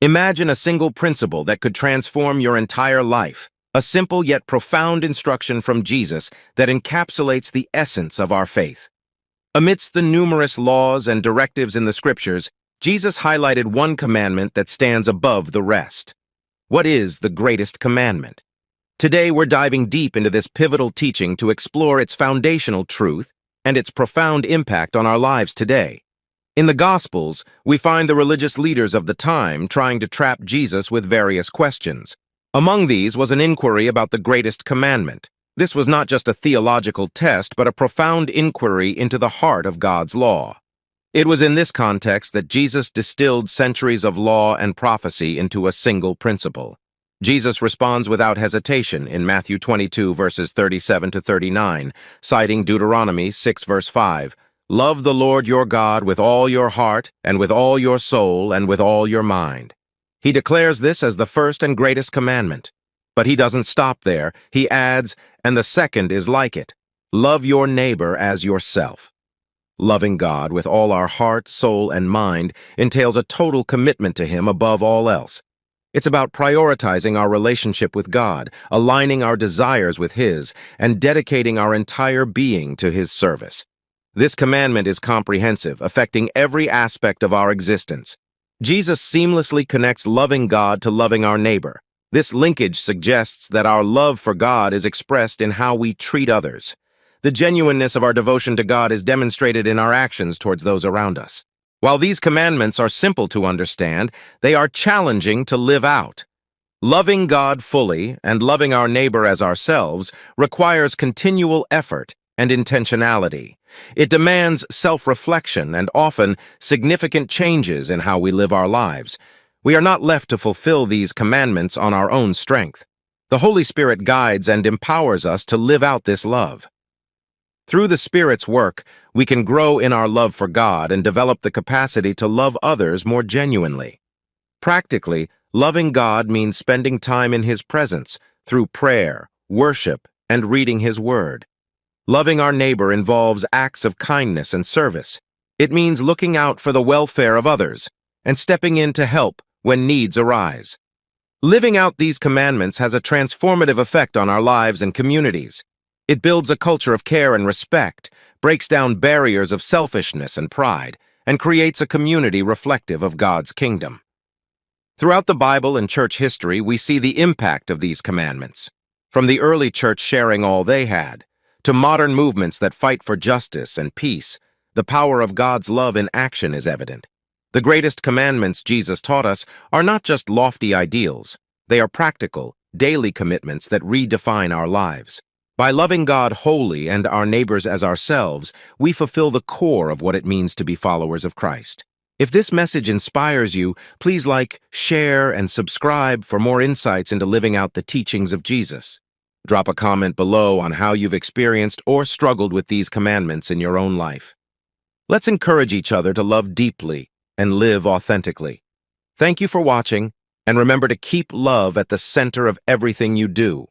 Imagine a single principle that could transform your entire life, a simple yet profound instruction from Jesus that encapsulates the essence of our faith. Amidst the numerous laws and directives in the Scriptures, Jesus highlighted one commandment that stands above the rest. What is the greatest commandment? Today, we're diving deep into this pivotal teaching to explore its foundational truth and its profound impact on our lives today. In the Gospels, we find the religious leaders of the time trying to trap Jesus with various questions. Among these was an inquiry about the greatest commandment. This was not just a theological test, but a profound inquiry into the heart of God's law. It was in this context that Jesus distilled centuries of law and prophecy into a single principle. Jesus responds without hesitation in Matthew 22, verses 37 to 39, citing Deuteronomy 6, verse 5. Love the Lord your God with all your heart, and with all your soul, and with all your mind. He declares this as the first and greatest commandment. But he doesn't stop there. He adds, and the second is like it. Love your neighbor as yourself. Loving God with all our heart, soul, and mind entails a total commitment to Him above all else. It's about prioritizing our relationship with God, aligning our desires with His, and dedicating our entire being to His service. This commandment is comprehensive, affecting every aspect of our existence. Jesus seamlessly connects loving God to loving our neighbor. This linkage suggests that our love for God is expressed in how we treat others. The genuineness of our devotion to God is demonstrated in our actions towards those around us. While these commandments are simple to understand, they are challenging to live out. Loving God fully and loving our neighbor as ourselves requires continual effort and intentionality. It demands self-reflection and often significant changes in how we live our lives. We are not left to fulfill these commandments on our own strength. The Holy Spirit guides and empowers us to live out this love. Through the Spirit's work, we can grow in our love for God and develop the capacity to love others more genuinely. Practically, loving God means spending time in His presence through prayer, worship, and reading His Word. Loving our neighbor involves acts of kindness and service. It means looking out for the welfare of others and stepping in to help when needs arise. Living out these commandments has a transformative effect on our lives and communities. It builds a culture of care and respect, breaks down barriers of selfishness and pride, and creates a community reflective of God's kingdom. Throughout the Bible and church history, we see the impact of these commandments. From the early church sharing all they had, to modern movements that fight for justice and peace, the power of God's love in action is evident. The greatest commandments Jesus taught us are not just lofty ideals. They are practical, daily commitments that redefine our lives. By loving God wholly and our neighbors as ourselves, we fulfill the core of what it means to be followers of Christ. If this message inspires you, please like, share, and subscribe for more insights into living out the teachings of Jesus. Drop a comment below on how you've experienced or struggled with these commandments in your own life. Let's encourage each other to love deeply and live authentically. Thank you for watching, and remember to keep love at the center of everything you do.